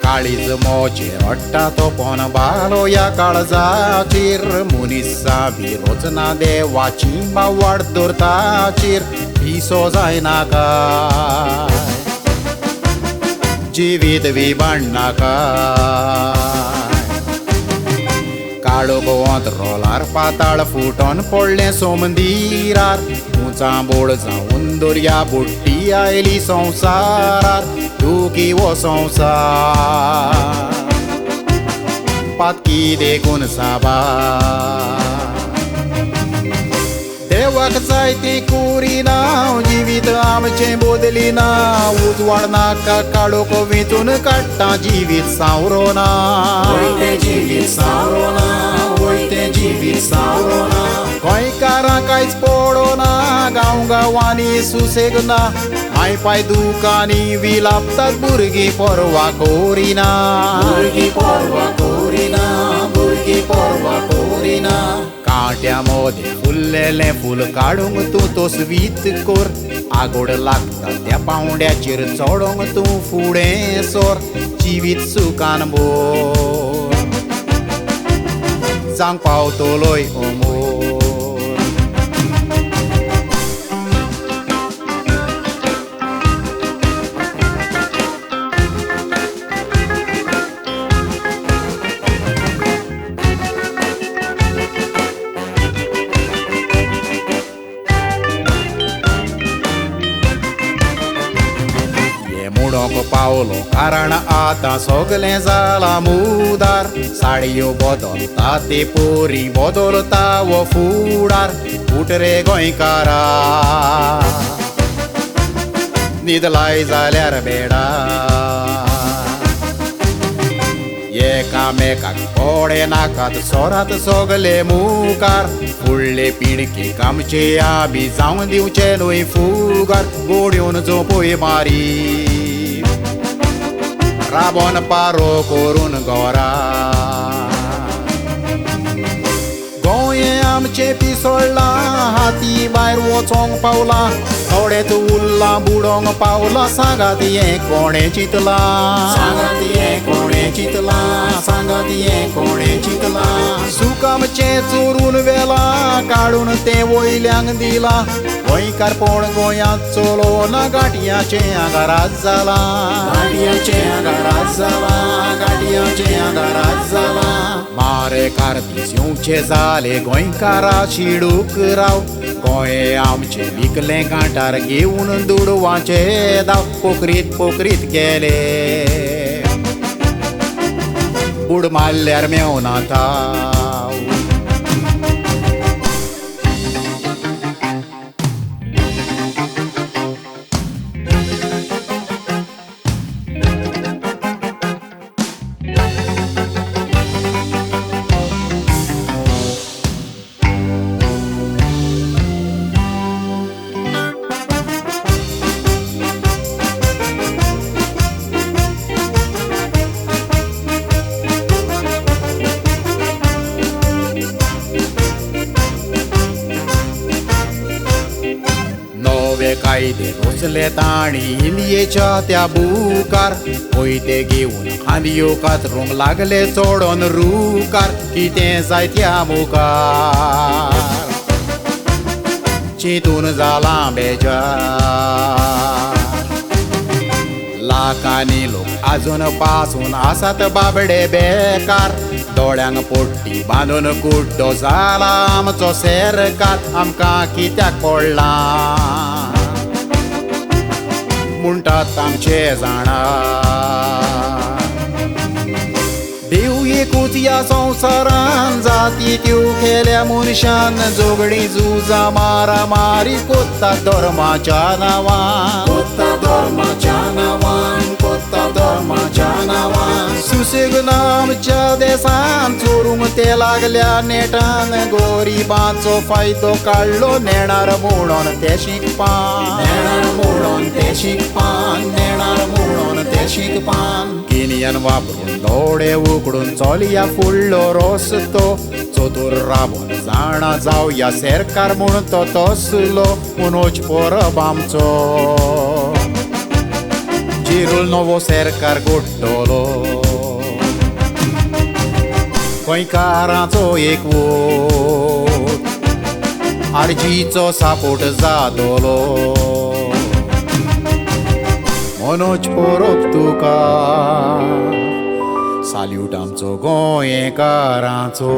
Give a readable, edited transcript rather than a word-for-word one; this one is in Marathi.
काळीज मोचे रट्टा तो पण बालो या काळजाचीर मुनिसा भी रोजना देवाची बावाड दोरताचीर पिसो जायना काय जिवीत विबाणना काय काळो गोवंत रोलार पाताळ फुटोन पडले सोमंदिरार उंचा बोळ जावन दर्या बुट्टी आयली संवसारार दुखी वो संवसार पातकी देखून साबार देवाक जायती कुरीना जिवीत आमचे बोदलिना उजवाड नाका काळोख वेचून काडटा जिवीत सावरोना वयते जिवीत सावरोना वयते जिवीत सावरोना गोंयकारां कांयच पडोना गांव गांवांनी सुसेग ना माय पाय दुकानी विलापतात भुरगीं परवा कोरिना भुरगीं परवा कोरिना भुरगीं परवा कोरिना काट्या मोदे फुल्लेले फूल काडूंक तूं तोसवीत कोर आगोड लागता त्या पावंड्याचेर चोडोंक तूं फुडें सोर जिवीत सुखान भोर जांक पावतलोय अमोर मुडोंक पावलो कारण आतां सगलें जालां मुदार साडयो बदलता ते पोरी बदलता वो फुडार उठ रे गोंयकारा न्हीद लाय जाल्यार बेडा एकामेकाक कोडे नाकात सोरात सगले मुखार फुडले पिणकेक आमचे आबी जावं दिवचे न्हय फुगार गोड्योन झोपूय मारी राबोन पारो करून गोरा गोंये आमचे पिसोळ्ळा हाती भायर वचोंक पावला थोडेच उरला बुडोंक पावला सांगात हें कोणें चिंतला सांगात हें कोणें चिंतला सांगात हें कोणें चिंतला सूख आमचें चोरून व्हेला काडून तें वयल्यांक दिला गोंयकारपण गोंयांत चलोना गाटयाचें आगारात जाला गाटयाचें आगारात जाला गाटयाचें आगारात जाला मारे कारदीस येवचे जाले गोंयकारा शिडूक राव गोंये आमचे विकले कांटार घेवन दुडवांचे दाव पोखरीत पोखरीत गेले बुड मारल्यार मेवना ताव कायदे रोचले ताणी हिलयेच्या त्या बुकार पयते घेवन खांदयो कातरूंक लागले चोडोन रुकार कितें जाय त्या मुखार चिंतून जालां बेजार लाखांनी लोक आजून पासून आसात बाबडे बेकार दोळ्यांक पट्टी बांदून कुड्डो जाला आमचो सरकार आमकां कित्याक पडला म्हणटात आमचे जाणा देव एकूच ह्या संवसारान जाती त्यो केल्या मनशान जोगडी झुजा मारामारी कोत्ता धर्माच्या नांवान कोत्ता धर्माच्या लग्न आमच्या देशान चोरूंक ते लागल्या नेटान गोरिबांचो फायदो काडलो नेणार म्हणून ते शिकपान नेणार म्हणून ते शिकपान नेणार म्हणून ते शिकपान गिनियन वापरून दोडे उकडून चलया फुडलो रस्तो चतुर राबून जाणा जावया सरकार म्हूण तो तसलो मनोज परब आमचो जिरूल नवो सरकार घडटलो गोंयकारांचो एक वोट आरजीचो सापोट जातलो मनोज परब तुका साल्यूट आमचो गोंयकारांचो